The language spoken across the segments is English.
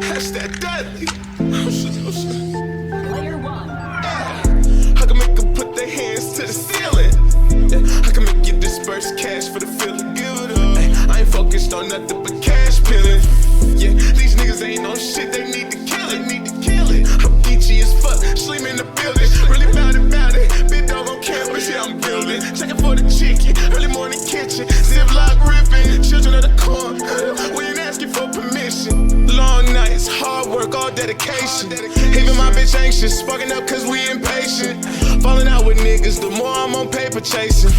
That's that Dudley. Player one. I can make them put their hands to the ceiling. I can make you disperse cash for the feeling. Give it up. I ain't focused on nothing but cash peeling. Yeah, these niggas ain't on shit. They need to kill it. I'm geeky as fuck. Slim in the building. Really bout it. Big dog on campus. Yeah, I'm building. Checking for the chicken. Early morning kitchen. Ziploc ripping. Children of the corn. We ain't asking for permission. Long nights, hard work, all dedication. Even my bitch anxious, sparking up cause we impatient. Falling out with niggas, the more I'm on paper chasing.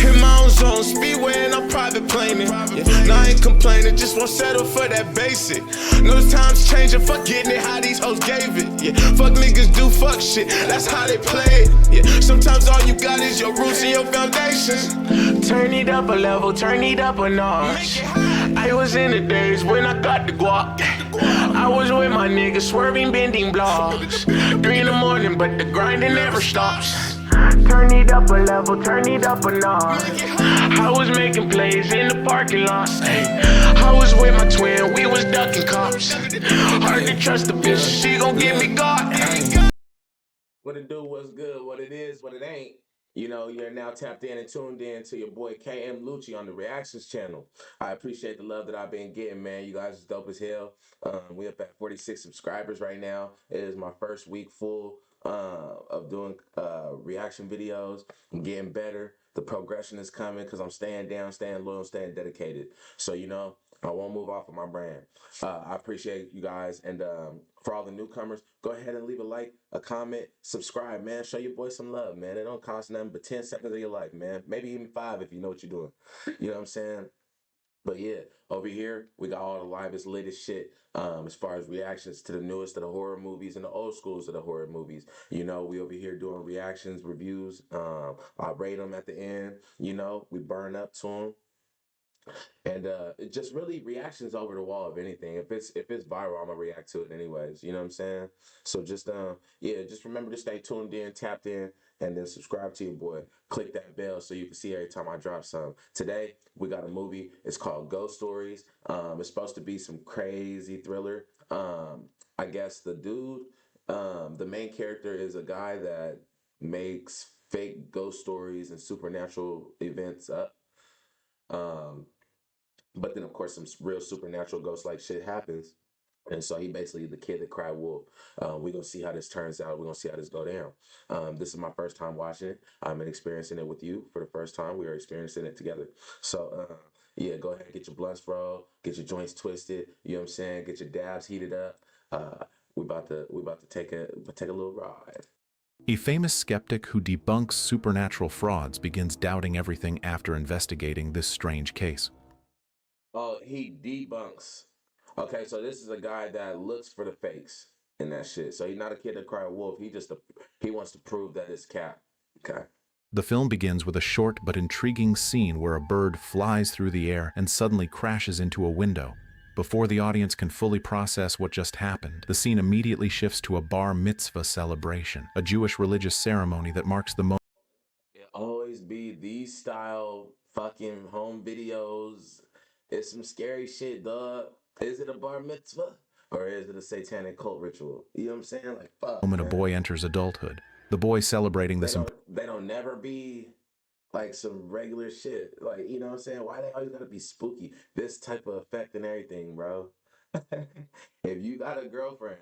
In my own zone, speedway and I'm private planing. Yeah, nah, I ain't complaining, just won't settle for that basic. Know the times changing, fuck getting it how these hoes gave it. Yeah, fuck niggas do fuck shit, that's how they play it. Yeah, sometimes all you got is your roots and your foundations. Turn it up a level, turn it up a notch. I was in the days when I got the guap. I was with my niggas swerving, bending blocks. 3 in the morning, but the grinding never stops. Turn it up a level, turn it up a notch. I was making plays in the parking lot. I was with my twin, we was ducking cops. Hard to trust the bitch, she gon' get me got. What it do, what's good, what it is, what it ain't. You know, you're now tapped in and tuned in to your boy KM Lucci on the Reactions channel. I appreciate the love that I've been getting, man. You guys is dope as hell. We up at 46 subscribers right now. It is my first week full of doing reaction videos. I'm getting better. The progression is coming because I'm staying down, staying loyal, staying dedicated. So, you know, I won't move off of my brand. I appreciate you guys. And for all the newcomers, go ahead and leave a like, a comment, subscribe, man. Show your boy some love, man. It don't cost nothing but 10 seconds of your life, man. Maybe even 5 if you know what you're doing. You know what I'm saying? But yeah, over here, we got all the livest, latest shit as far as reactions to the newest of the horror movies and the old schools of the horror movies. You know, we over here doing reactions, reviews. I rate them at the end. You know, we burn up to them. And it just really reactions over the wall of anything. If it's viral, I'm gonna react to it anyways. You know what I'm saying? So just yeah, just remember to stay tuned in, tapped in, and then subscribe to your boy. Click that bell so you can see every time I drop some. Today we got a movie. It's called Ghost Stories. It's supposed to be some crazy thriller. I guess the dude, the main character is a guy that makes fake ghost stories and supernatural events up. But then, of course, some real supernatural ghost-like shit happens. And so he basically the kid that cried wolf. We're going to see how this turns out. We're going to see how this go down. This is my first time watching it. I'm experiencing it with you for the first time. We are experiencing it together. So, yeah, go ahead and get your blunts rolled, get your joints twisted. You know what I'm saying? Get your dabs heated up. We about to take a little ride. A famous skeptic who debunks supernatural frauds begins doubting everything after investigating this strange case. Oh, he debunks. Okay, so this is a guy that looks for the fakes in that shit. So he's not a kid that cried wolf. He wants to prove that it's cap. Okay. The film begins with a short but intriguing scene where a bird flies through the air and suddenly crashes into a window. Before the audience can fully process what just happened, the scene immediately shifts to a bar mitzvah celebration, a Jewish religious ceremony that marks the moment. It always be these style fucking home videos. It's some scary shit, dog. Is it a bar mitzvah or is it a satanic cult ritual? You know what I'm saying? Like, fuck. Moment a boy enters adulthood. The boy celebrating this. They don't never be like some regular shit. Like, you know what I'm saying? Why they always gotta be spooky? This type of effect and everything, bro. If you got a girlfriend,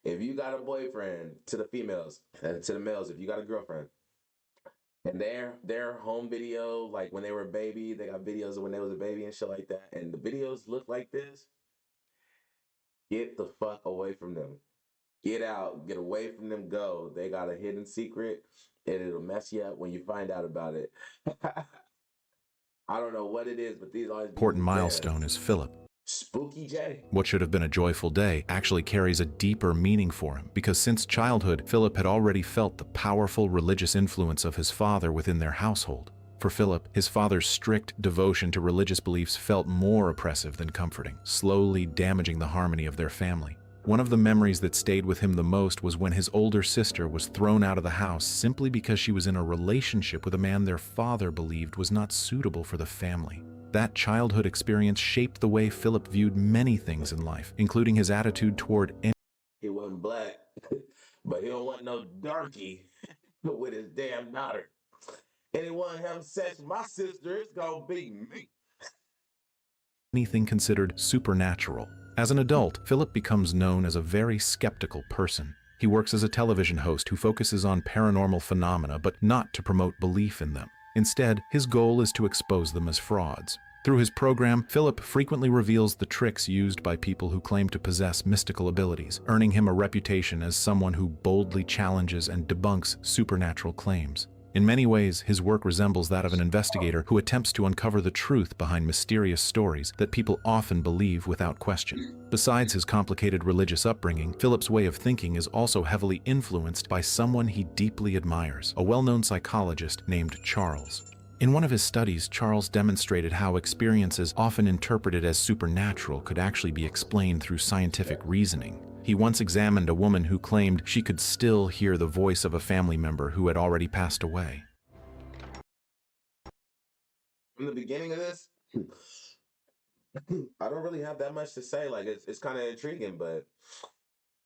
if you got a boyfriend, to the females, and to the males, if you got a girlfriend, and their home video, like when they were a baby, they got videos of when they was a baby and shit like that, and the videos look like this, get the fuck away from them. Get out, get away from them, go. They got a hidden secret, and it'll mess you up when you find out about it. I don't know what it is, but these always important milestone is Philip. Spooky J. What should have been a joyful day actually carries a deeper meaning for him, because since childhood, Philip had already felt the powerful religious influence of his father within their household. For Philip, his father's strict devotion to religious beliefs felt more oppressive than comforting, slowly damaging the harmony of their family. One of the memories that stayed with him the most was when his older sister was thrown out of the house simply because she was in a relationship with a man their father believed was not suitable for the family. That childhood experience shaped the way Philip viewed many things in life, including his attitude toward any He wasn't black, but he don't want no darky with his damn daughter. Anyone having sex with my sister, it's gonna be me. anything considered supernatural. As an adult, Philip becomes known as a very skeptical person. He works as a television host who focuses on paranormal phenomena, but not to promote belief in them. Instead, his goal is to expose them as frauds. Through his program, Philip frequently reveals the tricks used by people who claim to possess mystical abilities, earning him a reputation as someone who boldly challenges and debunks supernatural claims. In many ways, his work resembles that of an investigator who attempts to uncover the truth behind mysterious stories that people often believe without question. Besides his complicated religious upbringing, Philip's way of thinking is also heavily influenced by someone he deeply admires, a well-known psychologist named Charles. In one of his studies, Charles demonstrated how experiences often interpreted as supernatural could actually be explained through scientific reasoning. He once examined a woman who claimed she could still hear the voice of a family member who had already passed away. From the beginning of this, I don't really have that much to say. Like it's kind of intriguing, but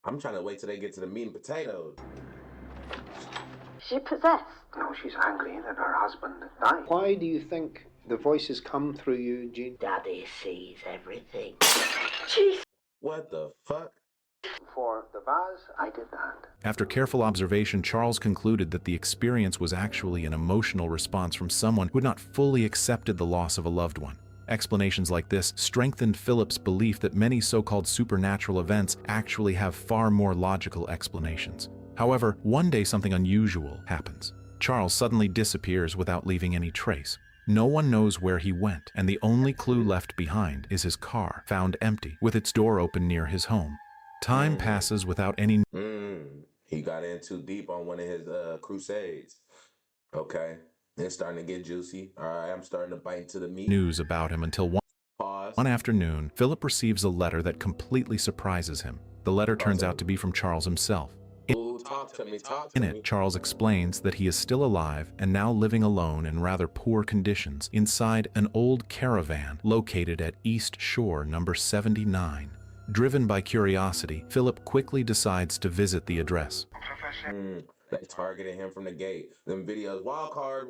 I'm trying to wait till they get to the meat and potatoes. She possessed. No, she's angry that her husband died. Why do you think the voices come through you, Jean? Daddy sees everything. What the fuck? For the vase, I did that. After careful observation, Charles concluded that the experience was actually an emotional response from someone who had not fully accepted the loss of a loved one. Explanations like this strengthened Philip's belief that many so-called supernatural events actually have far more logical explanations. However, one day something unusual happens. Charles suddenly disappears without leaving any trace. No one knows where he went, and the only clue left behind is his car, found empty, with its door open near his home. Time passes without any He got in too deep on one of his crusades. Okay, it's starting to get juicy. All right, I'm starting to bite into the meat. news about him until one afternoon, Philip receives a letter that completely surprises him. The letter turns out to be from Charles himself. Ooh, talk to me. In it, Charles explains that he is still alive and now living alone in rather poor conditions inside an old caravan located at East Shore number 79. Driven by curiosity, Philip quickly decides to visit the address. They targeted him from the gate. Them videos, wild card.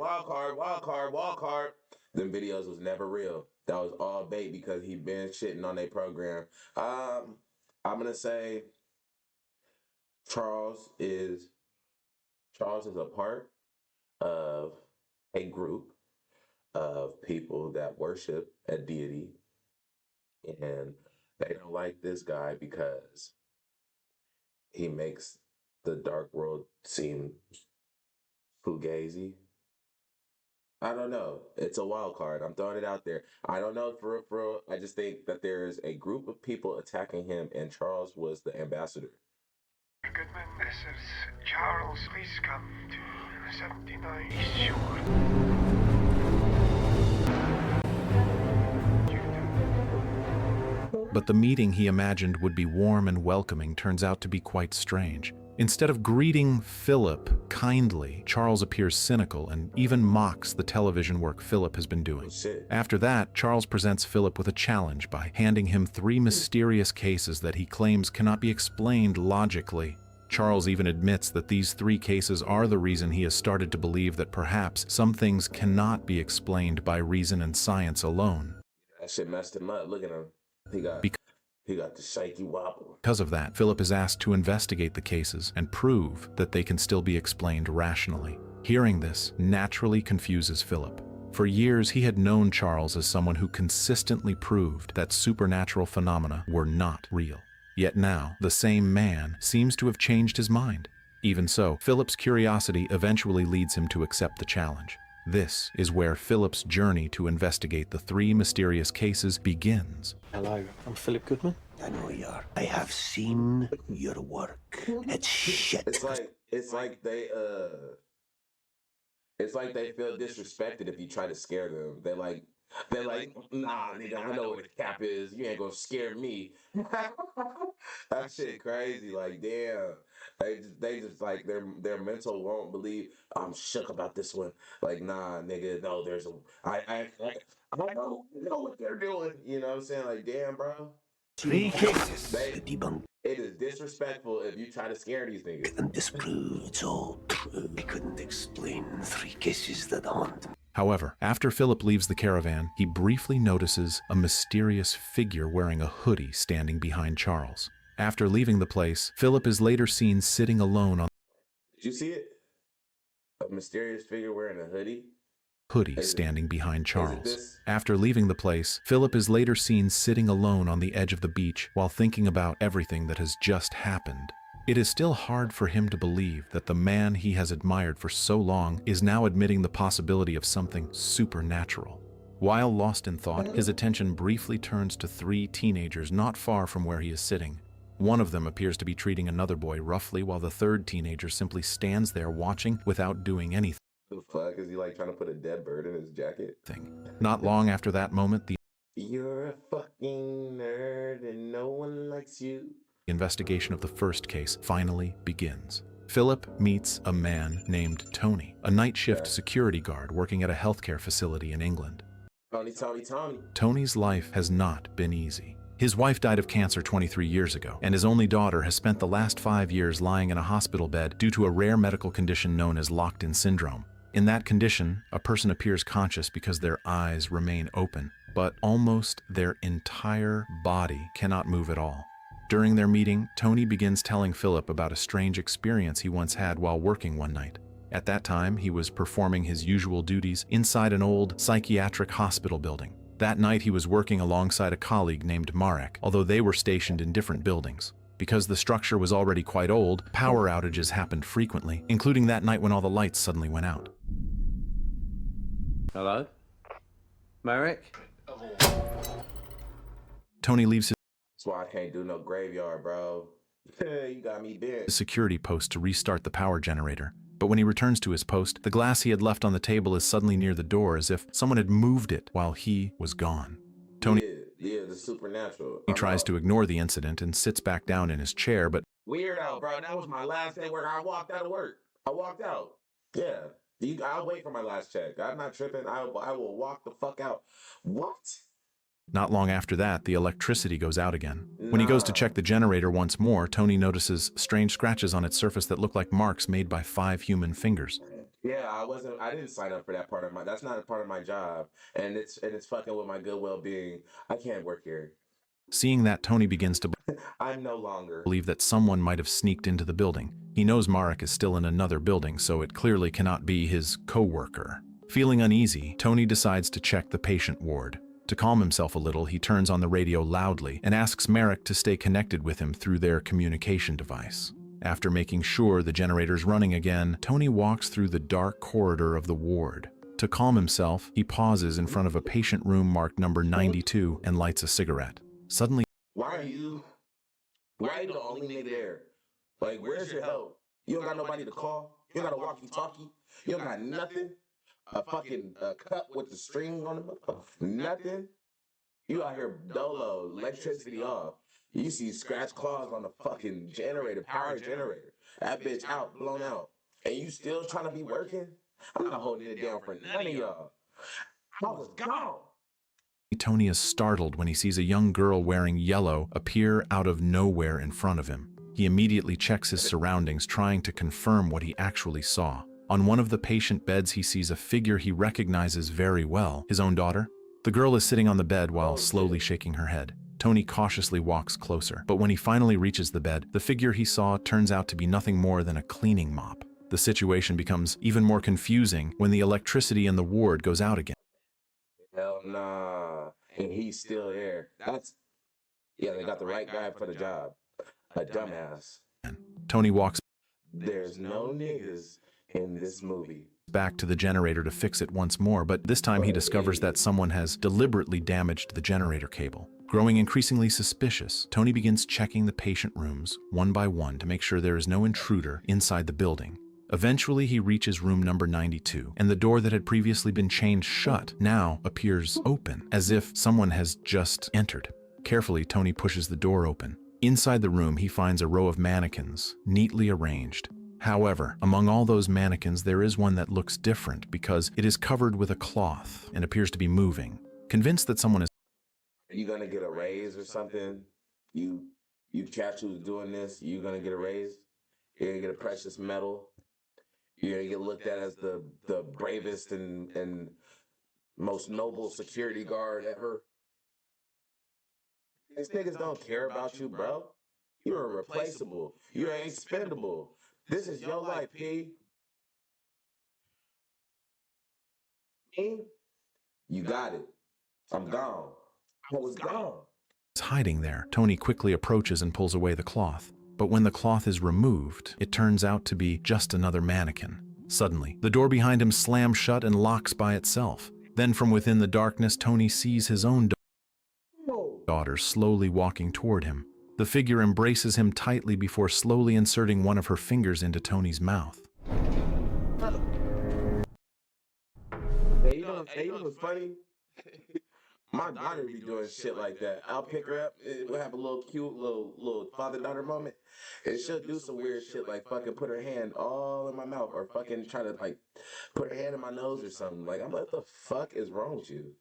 Them videos was never real. That was all bait because he been shitting on their program. I'm gonna say Charles is a part of a group of people that worship a deity, and they don't like this guy because he makes the dark world seem fugazi. I don't know. It's a wild card. I'm throwing it out there. I don't know for real. I just think that there's a group of people attacking him, and Charles was the ambassador. Goodman, this is Charles. Please come to 79 East Shore. But the meeting he imagined would be warm and welcoming turns out to be quite strange. Instead of greeting Philip kindly, Charles appears cynical and even mocks the television work Philip has been doing. After that, Charles presents Philip with a challenge by handing him 3 mysterious cases that he claims cannot be explained logically. Charles even admits that these 3 cases are the reason he has started to believe that perhaps some things cannot be explained by reason and science alone. That shit messed him up. Look at him. He got the shaky wobble. Because of that, Philip is asked to investigate the cases and prove that they can still be explained rationally. Hearing this naturally confuses Philip. For years, he had known Charles as someone who consistently proved that supernatural phenomena were not real. Yet now, the same man seems to have changed his mind. Even so, Philip's curiosity eventually leads him to accept the challenge. This is where Philip's journey to investigate the 3 mysterious cases begins. Hello, I'm Philip Goodman. I know you are. I have seen your work. It's shit. It's like they feel disrespected if you try to scare them. They like, They're like, nah, nigga, I know where the cap is. You ain't gonna scare me. That shit crazy. Like, damn. They just like their mental won't believe. I'm shook about this one. Like, nah, nigga, no, there's a I know what they're doing. You know what I'm saying? Like, damn, bro. Three cases They to debunk it is disrespectful if you try to scare these niggas. and disprove it's all true. We couldn't explain three cases that haunt me. However, after Philip leaves the caravan, he briefly notices a mysterious figure wearing a hoodie standing behind Charles. After leaving the place, Philip is later seen sitting alone on Did you see it? A mysterious figure wearing a hoodie? standing behind Charles. this? After leaving the place, Philip is later seen sitting alone on the edge of the beach while thinking about everything that has just happened. It is still hard for him to believe that the man he has admired for so long is now admitting the possibility of something supernatural. While lost in thought, his attention briefly turns to three teenagers not far from where he is sitting. One of them appears to be treating another boy roughly, while the third teenager simply stands there watching without doing anything. The fuck? Is he like trying to put a dead bird in his jacket? Not long after that moment, the You're a fucking nerd and no one likes you. investigation of the first case finally begins. Philip meets a man named Tony, a night shift security guard working at a healthcare facility in England. Tony. Tony's life has not been easy. His wife died of cancer 23 years ago, and his only daughter has spent the last 5 years lying in a hospital bed due to a rare medical condition known as locked-in syndrome. In that condition, a person appears conscious because their eyes remain open, but almost their entire body cannot move at all. During their meeting, Tony begins telling Philip about a strange experience he once had while working one night. At that time, he was performing his usual duties inside an old psychiatric hospital building. That night, he was working alongside a colleague named Marek, although they were stationed in different buildings. Because the structure was already quite old, power outages happened frequently, including that night when all the lights suddenly went out. Hello? Marek? Tony leaves his That's why I can't do no graveyard, bro. You got me bent. security post to restart the power generator. But when he returns to his post, the glass he had left on the table is suddenly near the door as if someone had moved it while he was gone. Tony Yeah, the supernatural. tries to ignore the incident and sits back down in his chair, but Weirdo, bro. That was my last day work. I walked out of work. I walked out. Yeah. I'll wait for my last check. I'm not tripping. I will walk the fuck out. What? not long after that, the electricity goes out again. When he goes to check the generator once more, Tony notices strange scratches on its surface that look like marks made by 5 human fingers. Yeah, I didn't sign up for that part of that's not a part of my job. And it's fucking with my good well-being. I can't work here. Seeing that, Tony begins to I'm no longer. believe that someone might have sneaked into the building. He knows Marek is still in another building, so it clearly cannot be his co-worker. Feeling uneasy, Tony decides to check the patient ward. To calm himself a little, he turns on the radio loudly and asks Marek to stay connected with him through their communication device. After making sure the generator's running again, Tony walks through the dark corridor of the ward. To calm himself, he pauses in front of a patient room marked number 92 and lights a cigarette. Suddenly, Why are you the only nigga there? Like, where's your help? You don't got nobody to call? You don't got a walkie-talkie? You don't got nothing? A fucking cup with the string on it? Nothing? You out here dolo, electricity off. You see scratch claws on the fucking generator, power generator. That bitch out, blown out. And you still trying to be working? I'm not holding it down for none of y'all. I was gone. Tony is startled when he sees a young girl wearing yellow appear out of nowhere in front of him. He immediately checks his surroundings, trying to confirm what he actually saw. On one of the patient beds, he sees a figure he recognizes very well, his own daughter. The girl is sitting on the bed while slowly shaking her head. Tony cautiously walks closer, but when he finally reaches the bed, the figure he saw turns out to be nothing more than a cleaning mop. The situation becomes even more confusing when the electricity in the ward goes out again. Hell nah. And he's still there. Yeah, they got the right guy for the job. A dumbass. Tony walks There's no niggas in this movie. back to the generator to fix it once more, but this time he discovers that someone has deliberately damaged the generator cable. Growing increasingly suspicious, Tony begins checking the patient rooms one by one to make sure there is no intruder inside the building. Eventually, he reaches room number 92, and the door that had previously been chained shut now appears open, as if someone has just entered. Carefully, Tony pushes the door open. Inside the room, he finds a row of mannequins, neatly arranged. However, among all those mannequins, there is one that looks different because it is covered with a cloth and appears to be moving. Convinced that someone is... Are you gonna get a raise or something? You catch who's doing this, you're gonna get a raise? You're gonna get a precious medal? You're gonna get looked at as the bravest and most noble security guard ever? These niggas don't care about you, bro. You're irreplaceable. You're expendable. This is your life, P. Me? You got it. I'm gone. I was gone. Hiding there, Tony quickly approaches and pulls away the cloth. But when the cloth is removed, it turns out to be just another mannequin. Suddenly, the door behind him slams shut and locks by itself. Then from within the darkness, Tony sees his own daughter slowly walking toward him. The figure embraces him tightly before slowly inserting one of her fingers into Tony's mouth. Hey, you know what's funny? My daughter be doing shit like that. I'll pick her up, we'll have a little cute little father-daughter moment, and she'll do some weird shit like fucking put her hand all in my mouth or fucking try to like put her hand in my nose or something. Like, I'm like, what the fuck is wrong with you?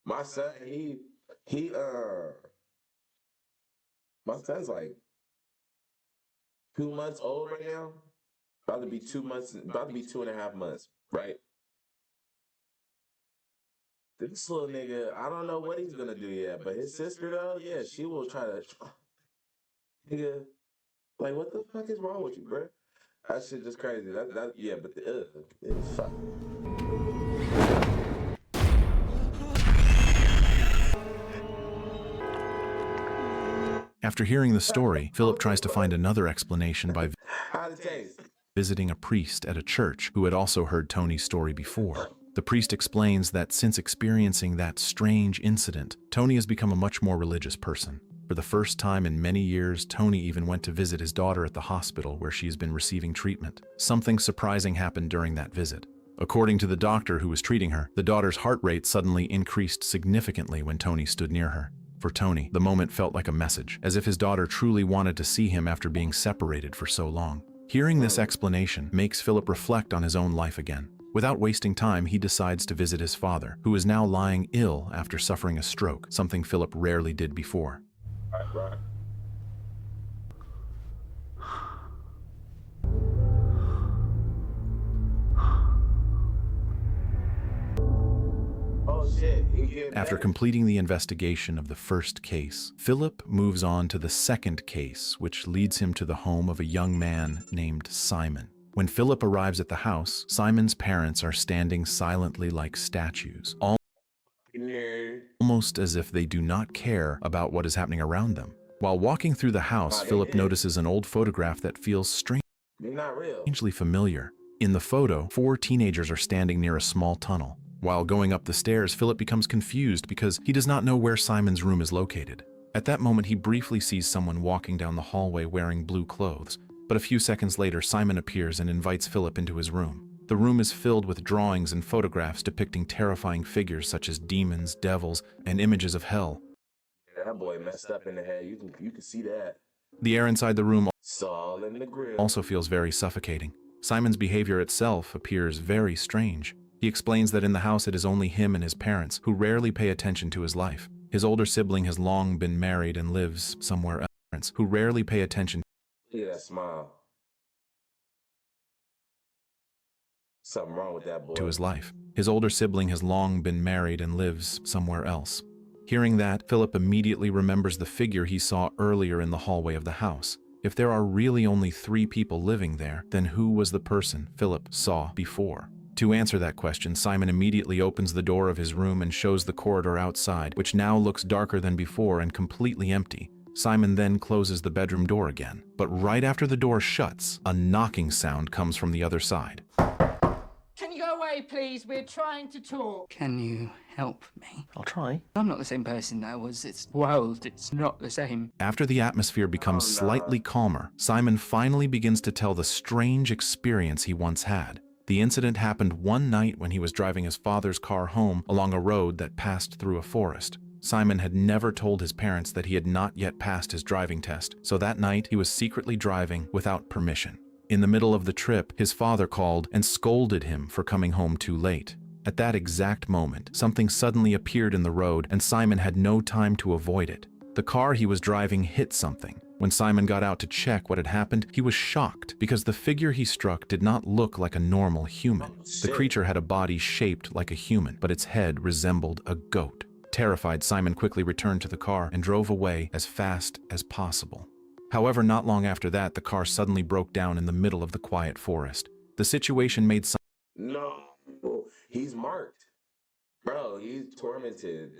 My son, my son's like 2 months old right now. About to be 2 months, about to be 2.5 months, right? This little nigga, I don't know what he's gonna do yet, but his sister though, yeah, she will try to, nigga, like what the fuck is wrong with you, bro? That shit just crazy. Yeah, but fuck. After hearing the story, Philip tries to find another explanation by How'd it taste? visiting a priest at a church who had also heard Tony's story before. The priest explains that since experiencing that strange incident, Tony has become a much more religious person. For the first time in many years, Tony even went to visit his daughter at the hospital where she has been receiving treatment. Something surprising happened during that visit. According to the doctor who was treating her, the daughter's heart rate suddenly increased significantly when Tony stood near her. For Tony, the moment felt like a message, as if his daughter truly wanted to see him after being separated for so long. Hearing this explanation makes Philip reflect on his own life again. Without wasting time, he decides to visit his father, who is now lying ill after suffering a stroke, something Philip rarely did before. Right. Oh shit, After completing the investigation of the first case, Philip moves on to the second case, which leads him to the home of a young man named Simon. When Philip arrives at the house, Simon's parents are standing silently like statues, almost as if they do not care about what is happening around them. While walking through the house, Philip notices an old photograph that feels strangely familiar. In the photo, 4 teenagers are standing near a small tunnel. While going up the stairs, Philip becomes confused because he does not know where Simon's room is located. At that moment, he briefly sees someone walking down the hallway wearing blue clothes. But a few seconds later, Simon appears and invites Philip into his room. The room is filled with drawings and photographs depicting terrifying figures such as demons, devils, and images of hell. That boy messed up in the head. You can see that. The air inside the room All in the grill. also feels very suffocating. Simon's behavior itself appears very strange. He explains that in the house it is only him and his parents, who rarely pay attention to his life. His older sibling has long been married and lives somewhere else, who rarely pay attention Look at that smile. Something wrong with that boy. to his life. His older sibling has long been married and lives somewhere else. Hearing that, Philip immediately remembers the figure he saw earlier in the hallway of the house. If there are really only 3 people living there, then who was the person Philip saw before? To answer that question, Simon immediately opens the door of his room and shows the corridor outside, which now looks darker than before and completely empty. Simon then closes the bedroom door again. But right after the door shuts, a knocking sound comes from the other side. Can you go away, please? We're trying to talk. Can you help me? I'll try. I'm not the same person that I was. It's wild. It's not the same. After the atmosphere becomes slightly calmer, Simon finally begins to tell the strange experience he once had. The incident happened one night when he was driving his father's car home along a road that passed through a forest. Simon had never told his parents that he had not yet passed his driving test, so that night he was secretly driving without permission. In the middle of the trip, his father called and scolded him for coming home too late. At that exact moment, something suddenly appeared in the road and Simon had no time to avoid it. The car he was driving hit something. When Simon got out to check what had happened, he was shocked because the figure he struck did not look like a normal human. The creature had a body shaped like a human, but its head resembled a goat. Terrified, Simon quickly returned to the car and drove away as fast as possible. However, not long after that, the car suddenly broke down in the middle of the quiet forest. The situation made No, he's marked. Bro, he's tormented.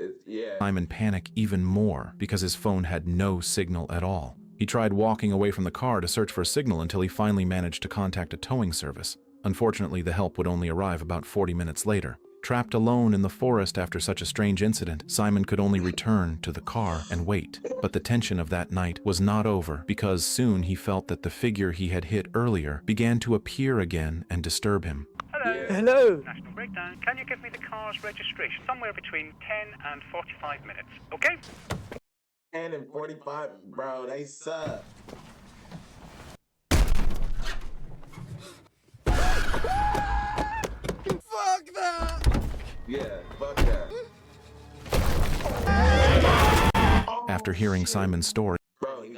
Simon panic even more because his phone had no signal at all. He tried walking away from the car to search for a signal until he finally managed to contact a towing service. Unfortunately, the help would only arrive about 40 minutes later. Trapped alone in the forest after such a strange incident, Simon could only return to the car and wait. But the tension of that night was not over because soon he felt that the figure he had hit earlier began to appear again and disturb him. Hello. Hello. National Breakdown. Can you give me the car's registration? Somewhere between 10 and 45 minutes, okay? 10 and 45, bro, they suck. Fuck that! Yeah, fuck that. After hearing Simon's story, Bro, he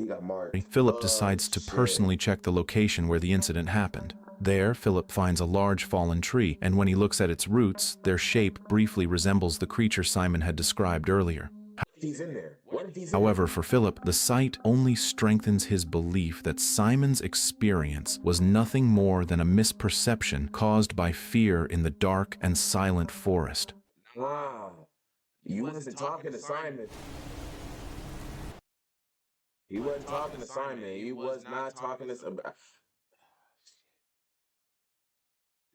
got marked. Philip decides to personally check the location where the incident happened. There, Philip finds a large fallen tree, and when he looks at its roots, their shape briefly resembles the creature Simon had described earlier. He's in there. What if he's However, for Philip, the sight only strengthens his belief that Simon's experience was nothing more than a misperception caused by fear in the dark and silent forest. Wow. You wasn't talking to Simon. He wasn't talking to Simon. He was not talking to Simon.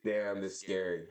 Damn, this is scary.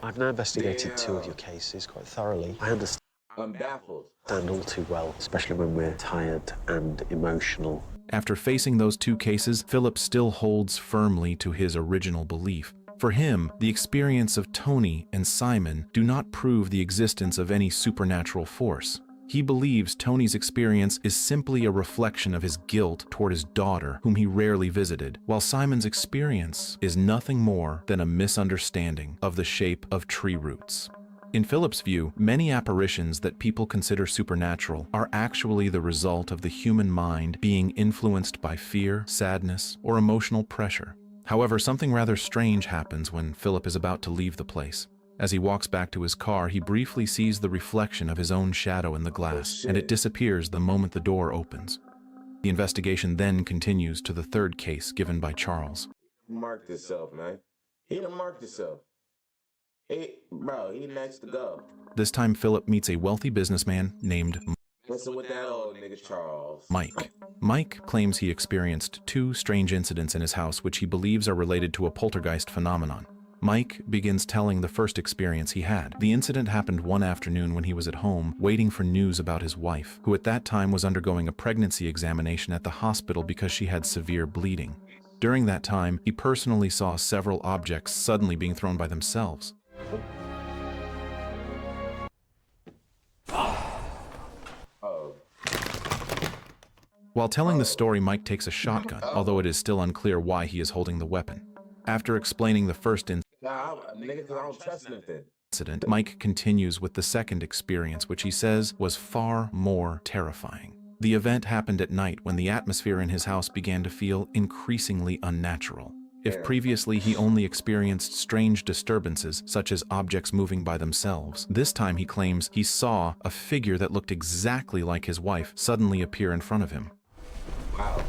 I've now investigated two of your cases quite thoroughly. I understand I'm baffled. all too well, especially when we're tired and emotional. After facing those two cases, Philip still holds firmly to his original belief. For him, the experience of Tony and Simon do not prove the existence of any supernatural force. He believes Tony's experience is simply a reflection of his guilt toward his daughter, whom he rarely visited, while Simon's experience is nothing more than a misunderstanding of the shape of tree roots. In Philip's view, many apparitions that people consider supernatural are actually the result of the human mind being influenced by fear, sadness, or emotional pressure. However, something rather strange happens when Philip is about to leave the place. As he walks back to his car, he briefly sees the reflection of his own shadow in the glass, and it disappears the moment the door opens. The investigation then continues to the third case given by Charles. Marked himself, man. He done marked himself. He next to go. This time, Philip meets a wealthy businessman named Listen with that old nigga Charles. Mike. Mike claims he experienced two strange incidents in his house which he believes are related to a poltergeist phenomenon. Mike begins telling the first experience he had. The incident happened one afternoon when he was at home waiting for news about his wife, who at that time was undergoing a pregnancy examination at the hospital because she had severe bleeding. During that time, he personally saw several objects suddenly being thrown by themselves. While telling the story, Mike takes a shotgun, although it is still unclear why he is holding the weapon. After explaining the first incident, Mike continues with the second experience, which he says was far more terrifying. The event happened at night when the atmosphere in his house began to feel increasingly unnatural. If previously he only experienced strange disturbances, such as objects moving by themselves, this time he claims he saw a figure that looked exactly like his wife suddenly appear in front of him. Wow.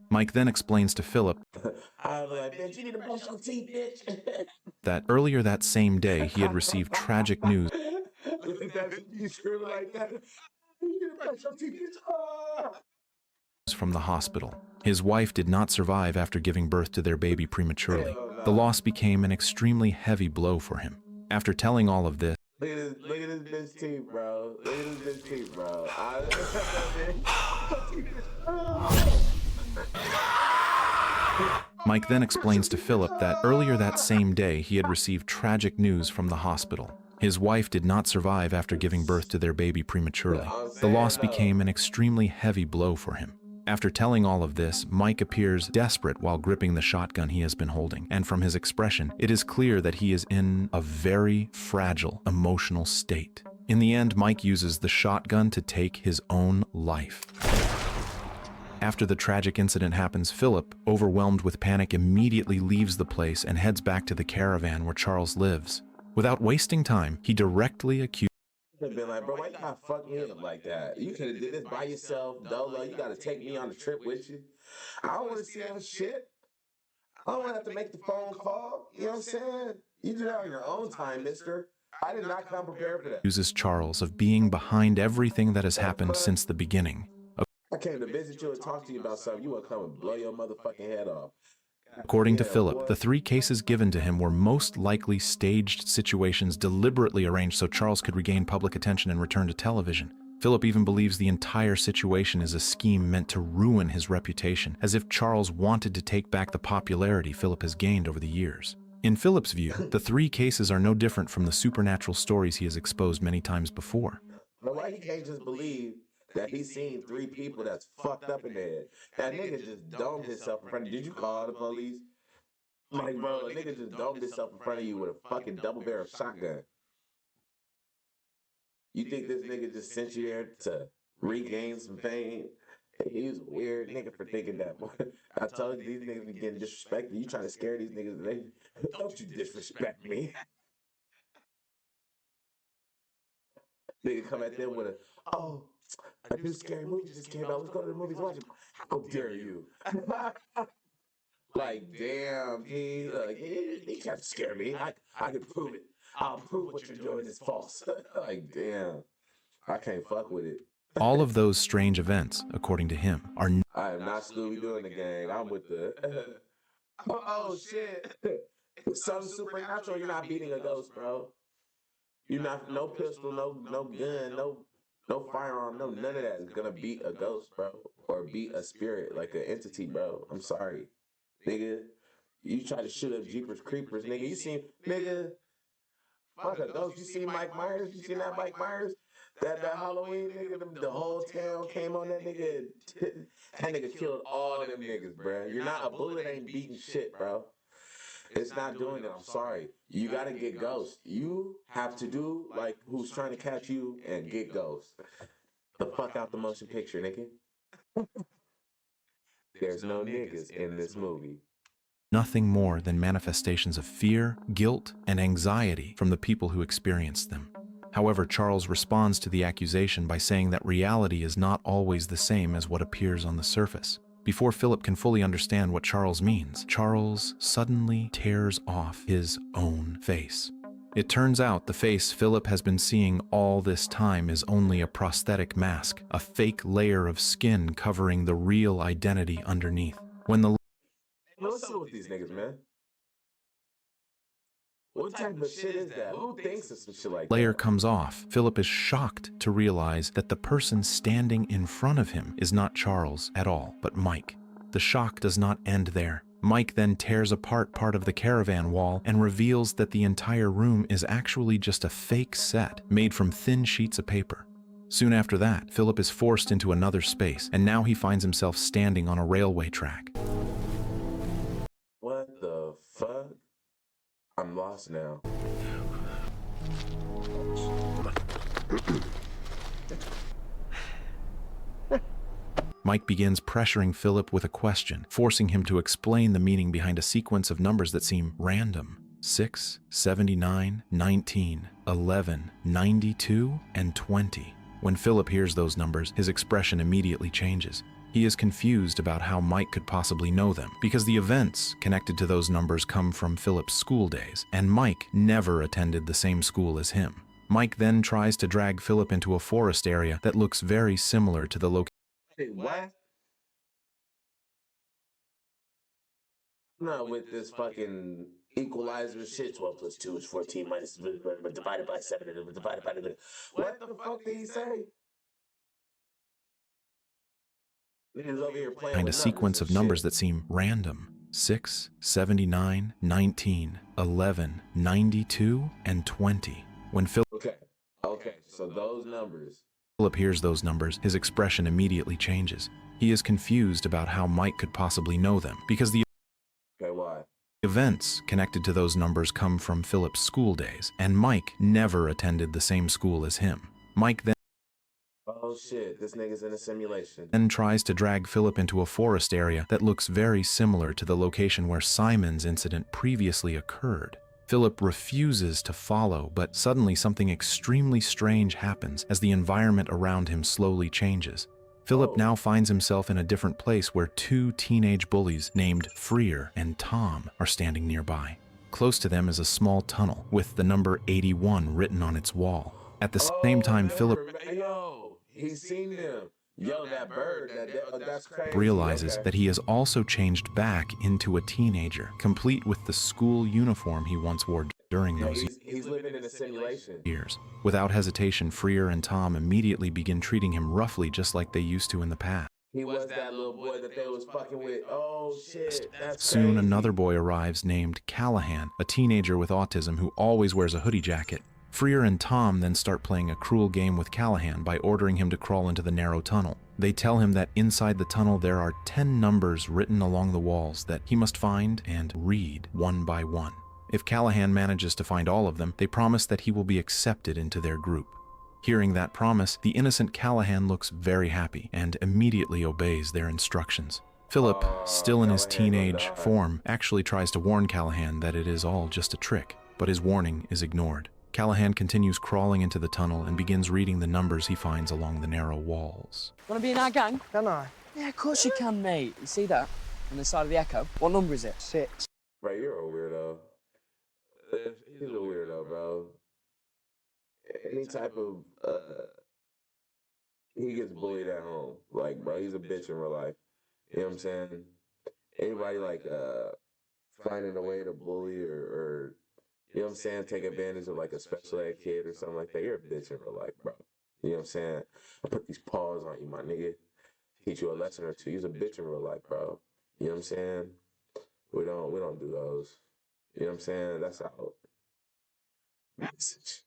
Mike then explains to Philip that earlier that same day he had received tragic news From the hospital. His wife did not survive after giving birth to their baby prematurely. The loss became an extremely heavy blow for him. After telling all of this, Look at this bitch teeth, bro. Look at this bitch teeth, bro. Mike then explains to Philip that earlier that same day he had received tragic news from the hospital. His wife did not survive after giving birth to their baby prematurely. The loss became an extremely heavy blow for him. After telling all of this, Mike appears desperate while gripping the shotgun he has been holding, and from his expression, it is clear that he is in a very fragile emotional state. In the end, Mike uses the shotgun to take his own life. After the tragic incident happens, Philip, overwhelmed with panic, immediately leaves the place and heads back to the caravan where Charles lives. Without wasting time, he directly accuses Have been like, bro, why you gotta fuck me up like that? You could have did this by yourself, Dolo. You gotta take me on the trip with you. I don't want to see that shit. I don't want to have to make the phone call. You know what I'm saying? You do that on your own time, mister. I did not come prepared for that. Charles of being behind everything that has happened since the beginning. I came to visit you and talk to you about something. You want to come and blow your motherfucking head off. According to Philip, the 3 cases given to him were most likely staged situations deliberately arranged so Charles could regain public attention and return to television. Philip even believes the entire situation is a scheme meant to ruin his reputation, as if Charles wanted to take back the popularity Philip has gained over the years. In Philip's view, the 3 cases are no different from the supernatural stories he has exposed many times before. But why he can't just believe that he's seen 3 people that's fucked up in the head? That nigga just domed himself in front of you. Did you call the police? Like, bro, a nigga just domed himself in front of you with a fucking double-barrel shotgun. You think this nigga just sent you there to regain some fame? He was a weird nigga for thinking that. I told you these niggas be getting disrespected. You trying to scare these niggas. Don't you disrespect me. Nigga come at them with a new scary movie just came out. Let's go to the movies and watch it. How dare you? Like, damn, he can't scare me. I can prove it. I'll prove what you're doing is false. Like, damn, I can't fuck with it. All of those strange events, according to him, are I am not Scooby-Doo in the gang. I'm with the... oh, shit. Something supernatural, you're not beating a ghost, bro. You're not... No pistol, no gun, no firearm, none of that is gonna beat a ghost, bro. Or beat a spirit, like an entity, bro. I'm sorry. Nigga, you try to shoot up Jeepers Creepers, nigga. You seen... Nigga... Fuck a ghost. You seen Mike Myers? You seen that Mike Myers? That Halloween nigga, the whole town came on that nigga. That nigga killed all them niggas, bro. You're not, a bullet ain't beating shit, bro. It's not doing it. I'm sorry. You gotta get ghosts. You have to do like who's trying to catch you and get ghosts. The fuck out the motion picture, nigga. There's no niggas in this movie. Nothing more than manifestations of fear, guilt, and anxiety from the people who experienced them. However, Charles responds to the accusation by saying that reality is not always the same as what appears on the surface. Before Philip can fully understand what Charles means, Charles suddenly tears off his own face. It turns out the face Philip has been seeing all this time is only a prosthetic mask, a fake layer of skin covering the real identity underneath. When the What's up with these niggas, man? What type of shit is that? Who thinks of some shit like that? layer comes off, Philip is shocked to realize that the person standing in front of him is not Charles at all, but Mike. The shock does not end there. Mike then tears apart part of the caravan wall and reveals that the entire room is actually just a fake set made from thin sheets of paper. Soon after that, Philip is forced into another space, and now he finds himself standing on a railway track. What the fuck? I'm lost now. Mike begins pressuring Philip with a question, forcing him to explain the meaning behind a sequence of numbers that seem random. 6, 79, 19, 11, 92, and 20. When Philip hears those numbers, his expression immediately changes. He is confused about how Mike could possibly know them, because the events connected to those numbers come from Philip's school days, and Mike never attended the same school as him. Mike then tries to drag Philip into a forest area that looks very similar to the location. Wait, what? I'm not with this fucking equalizer shit. 12 plus 2 is 14 minus divided by 7 and divided by the. What the fuck did he say? Niggas over here playing Find a with sequence of numbers that seem random. 6, 79, 19, 11, 92, and 20. When Philip So those numbers. hears those numbers, his expression immediately changes. He is confused about how Mike could possibly know them, because the Why? events connected to those numbers come from Philip's school days, and Mike never attended the same school as him. Mike Oh shit, this nigga's in a simulation. then tries to drag Philip into a forest area that looks very similar to the location where Simon's incident previously occurred. Philip refuses to follow, but suddenly something extremely strange happens as the environment around him slowly changes. Philip now finds himself in a different place where two teenage bullies named Freer and Tom are standing nearby. Close to them is a small tunnel with the number 81 written on its wall. At the same time, Philip He's seen them. Yo, that bird, that's crazy. realizes that he has also changed back into a teenager, complete with the school uniform he once wore during those He's living in a simulation. years. Without hesitation, Freer and Tom immediately begin treating him roughly just like they used to in the past. He was that little boy that they was fucking with. Oh shit, that's Soon crazy. another boy arrives named Callahan, a teenager with autism who always wears a hoodie jacket. Freer and Tom then start playing a cruel game with Callahan by ordering him to crawl into the narrow tunnel. They tell him that inside the tunnel there are 10 numbers written along the walls that he must find and read one by one. If Callahan manages to find all of them, they promise that he will be accepted into their group. Hearing that promise, the innocent Callahan looks very happy and immediately obeys their instructions. Philip, still in his teenage form, actually tries to warn Callahan that it is all just a trick, but his warning is ignored. Callahan continues crawling into the tunnel and begins reading the numbers he finds along the narrow walls. Want to be in our gang? Can I? Yeah, of course you can, mate. You see that? On the side of the Echo. What number is it? 6. Bro, you're a weirdo. He's a weirdo, bro. Any type of, he gets bullied at home. Like, bro, he's a bitch in real life. You know what I'm saying? Anybody, like, finding a way to bully or you know what I'm saying, take advantage of, like, a special ed kid or something like that, you're a bitch in real life, bro. You know what I'm saying? I put these paws on you, my nigga. Teach you a lesson or two. You're a bitch in real life, bro. You know what I'm saying? We don't do those. You know what I'm saying? That's out. Message.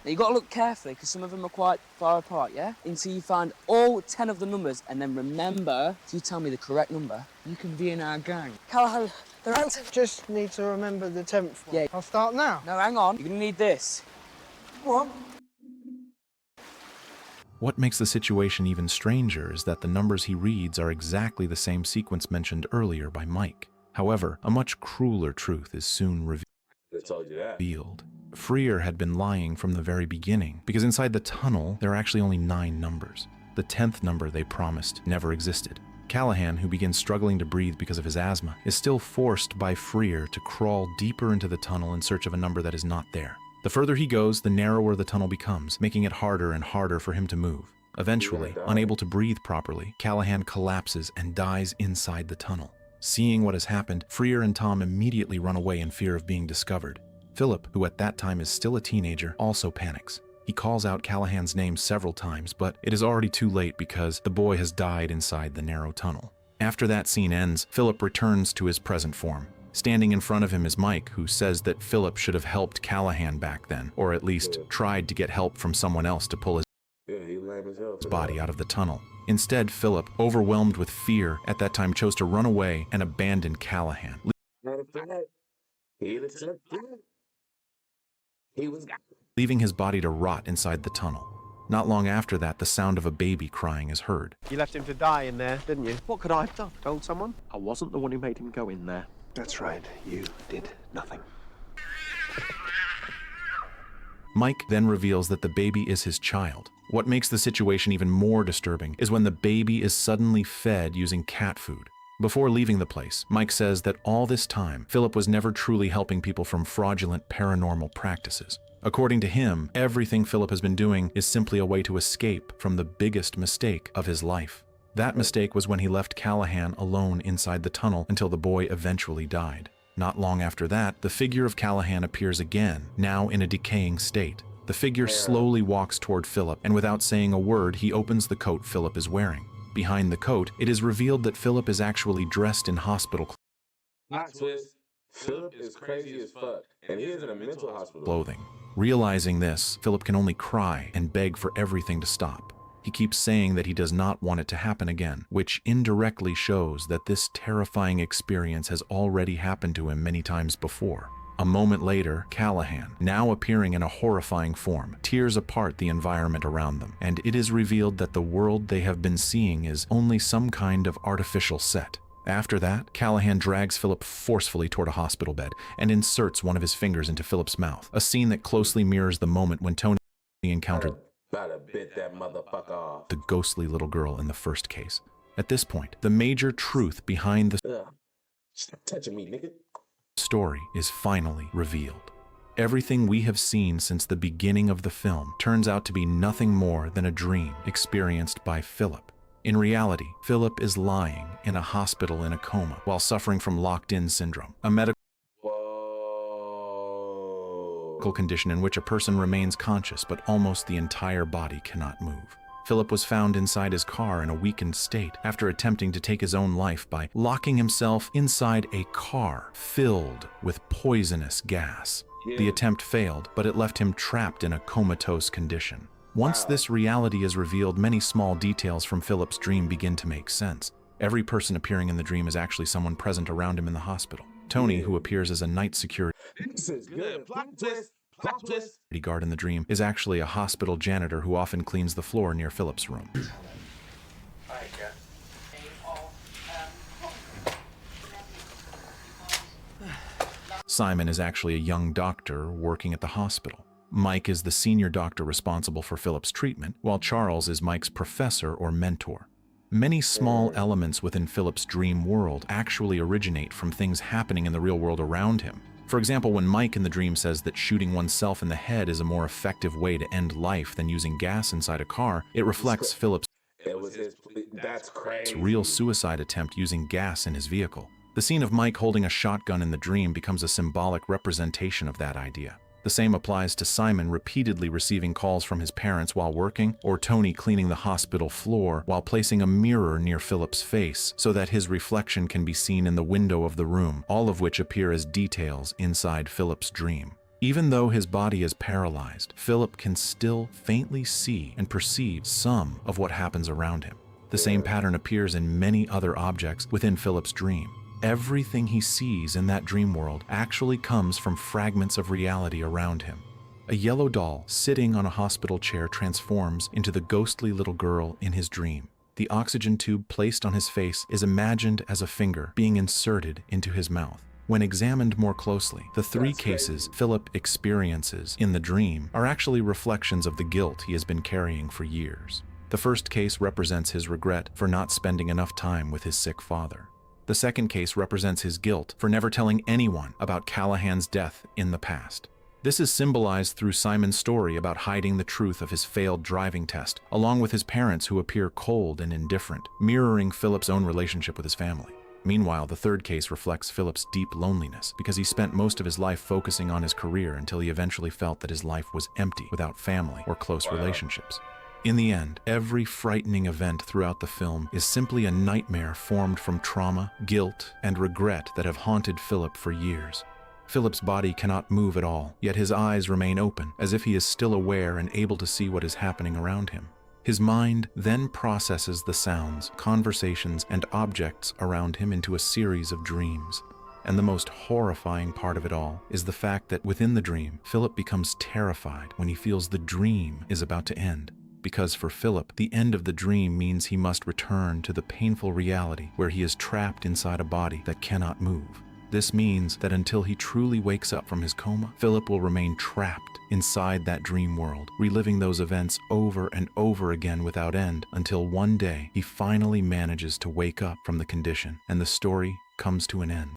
Now, you got to look carefully, because some of them are quite far apart, yeah? Until you find all 10 of the numbers, and then remember, if you tell me the correct number, you can be in our gang. Callahan, the answer. Just need to remember the 10th one. Yeah. I'll start now. No, hang on. You're going to need this. What? What makes the situation even stranger is that the numbers he reads are exactly the same sequence mentioned earlier by Mike. However, a much crueler truth is soon I told you that. revealed. Freer had been lying from the very beginning, because inside the tunnel, there are actually only 9 numbers. The 10th number they promised never existed. Callahan, who begins struggling to breathe because of his asthma, is still forced by Freer to crawl deeper into the tunnel in search of a number that is not there. The further he goes, the narrower the tunnel becomes, making it harder and harder for him to move. Eventually, unable to breathe properly, Callahan collapses and dies inside the tunnel. Seeing what has happened, Freer and Tom immediately run away in fear of being discovered. Philip, who at that time is still a teenager, also panics. He calls out Callahan's name several times, but it is already too late because the boy has died inside the narrow tunnel. After that scene ends, Philip returns to his present form. Standing in front of him is Mike, who says that Philip should have helped Callahan back then, or at least tried to get help from someone else to pull his body out of the tunnel. Instead, Philip, overwhelmed with fear, at that time chose to run away and abandon Callahan. Leaving his body to rot inside the tunnel. Not long after that, the sound of a baby crying is heard. You left him to die in there, didn't you? What could I have done? Told someone? I wasn't the one who made him go in there. That's right. You did nothing. Mike then reveals that the baby is his child. What makes the situation even more disturbing is when the baby is suddenly fed using cat food. Before leaving the place, Mike says that all this time, Philip was never truly helping people from fraudulent paranormal practices. According to him, everything Philip has been doing is simply a way to escape from the biggest mistake of his life. That mistake was when he left Callahan alone inside the tunnel until the boy eventually died. Not long after that, the figure of Callahan appears again, now in a decaying state. The figure slowly walks toward Philip, and without saying a word, he opens the coat Philip is wearing. Behind the coat, it is revealed that Philip is actually dressed in hospital Plot twist. Philip is crazy as fuck, and he is in a mental hospital. clothing. Realizing this, Philip can only cry and beg for everything to stop. He keeps saying that he does not want it to happen again, which indirectly shows that this terrifying experience has already happened to him many times before. A moment later, Callahan, now appearing in a horrifying form, tears apart the environment around them, and it is revealed that the world they have been seeing is only some kind of artificial set. After that, Callahan drags Philip forcefully toward a hospital bed and inserts one of his fingers into Philip's mouth, a scene that closely mirrors the moment when Tony encountered About to bit that motherfucker off. the ghostly little girl in the first case. At this point, the major truth behind the Ugh. Stop touching me, nigga. story is finally revealed. Everything we have seen since the beginning of the film turns out to be nothing more than a dream experienced by Philip. In reality, Philip is lying in a hospital in a coma while suffering from locked-in syndrome, a medical condition in which a person remains conscious but almost the entire body cannot move. Philip was found inside his car in a weakened state after attempting to take his own life by locking himself inside a car filled with poisonous gas. The attempt failed, but it left him trapped in a comatose condition. Once this reality is revealed, many small details from Philip's dream begin to make sense. Every person appearing in the dream is actually someone present around him in the hospital. Tony, who appears as a night security This is good. Plot twist. Plot twist. guard in the dream, is actually a hospital janitor who often cleans the floor near Philip's room. Simon is actually a young doctor working at the hospital. Mike is the senior doctor responsible for Philip's treatment, while Charles is Mike's professor or mentor. Many small elements within Philip's dream world actually originate from things happening in the real world around him. For example, when Mike in the dream says that shooting oneself in the head is a more effective way to end life than using gas inside a car, it reflects Philip's It was his. That's crazy. real suicide attempt using gas in his vehicle. The scene of Mike holding a shotgun in the dream becomes a symbolic representation of that idea. The same applies to Simon repeatedly receiving calls from his parents while working, or Tony cleaning the hospital floor while placing a mirror near Philip's face so that his reflection can be seen in the window of the room, all of which appear as details inside Philip's dream. Even though his body is paralyzed, Philip can still faintly see and perceive some of what happens around him. The same pattern appears in many other objects within Philip's dream. Everything he sees in that dream world actually comes from fragments of reality around him. A yellow doll sitting on a hospital chair transforms into the ghostly little girl in his dream. The oxygen tube placed on his face is imagined as a finger being inserted into his mouth. When examined more closely, the three cases Philip experiences in the dream are actually reflections of the guilt he has been carrying for years. The first case represents his regret for not spending enough time with his sick father. The second case represents his guilt for never telling anyone about Callahan's death in the past. This is symbolized through Simon's story about hiding the truth of his failed driving test, along with his parents who appear cold and indifferent, mirroring Philip's own relationship with his family. Meanwhile, the third case reflects Philip's deep loneliness because he spent most of his life focusing on his career until he eventually felt that his life was empty without family or close relationships. In the end, every frightening event throughout the film is simply a nightmare formed from trauma, guilt, and regret that have haunted Philip for years. Philip's body cannot move at all, yet his eyes remain open, as if he is still aware and able to see what is happening around him. His mind then processes the sounds, conversations, and objects around him into a series of dreams. And the most horrifying part of it all is the fact that within the dream, Philip becomes terrified when he feels the dream is about to end. Because for Philip, the end of the dream means he must return to the painful reality where he is trapped inside a body that cannot move. This means that until he truly wakes up from his coma, Philip will remain trapped inside that dream world, reliving those events over and over again without end, until one day he finally manages to wake up from the condition and the story comes to an end.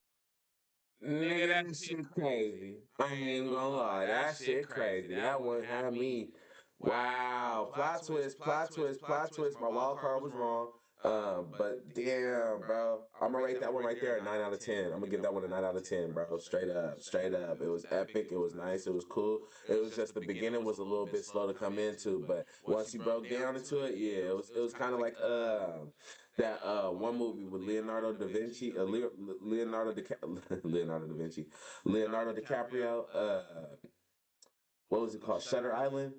Nigga, that shit crazy. I ain't gonna lie, that shit crazy. That one had me. Wow. Plot twist, plot twist, plot twist. My wild card was wrong. But damn, bro. I'm gonna rate that one right there a 9 out of 10. I'm gonna give that one a 9 out of 10, bro. Straight up, straight up. It was epic. It was nice. It was cool. It was just the beginning was a little bit slow to come into, but once you broke down into it, yeah, it was kind of like that one movie with Leonardo da Vinci, Leonardo da Vinci, Leonardo DiCaprio. What was it called? Shutter Island.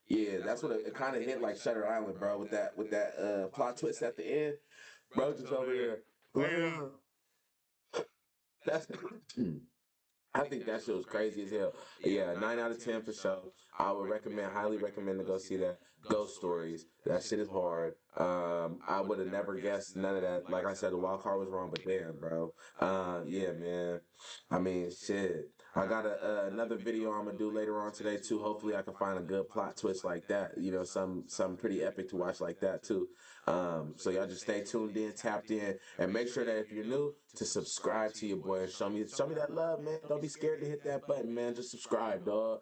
Yeah, that's what it kind of hit like Shutter Island, bro. With that plot twist at the end, bro, just over there. That's. I think that shit was crazy as hell. Yeah, 9 out of 10 for sure. I would recommend, highly recommend to go see that. Ghost Stories. That shit is hard. I would have never guessed none of that. Like I said, the wild card was wrong, but damn, bro. Yeah, man. I mean, shit. I got another video I'm gonna do later on today too. Hopefully, I can find a good plot twist like that. You know, some pretty epic to watch like that too. So y'all just stay tuned in, tapped in, and make sure that if you're new, to subscribe to your boy and show me that love, man. Don't be scared to hit that button, man. Just subscribe, dog.